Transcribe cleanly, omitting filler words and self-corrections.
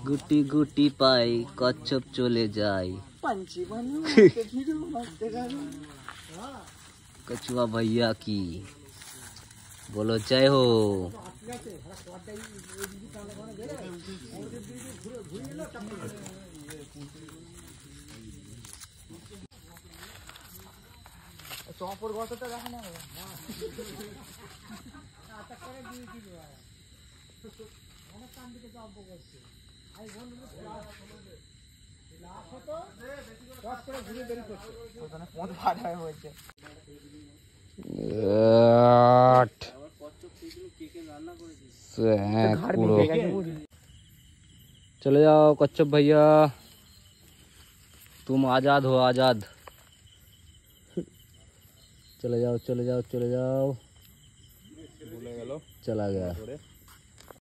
গুটি গুটি পাই কচ্ছপ চলে যায় कछुआ भैया की बोलो जय हो। चले जाओ कच्छप भैया, तुम आजाद हो आजाद। चले जाओ चले जाओ चले जाओ, चला गया।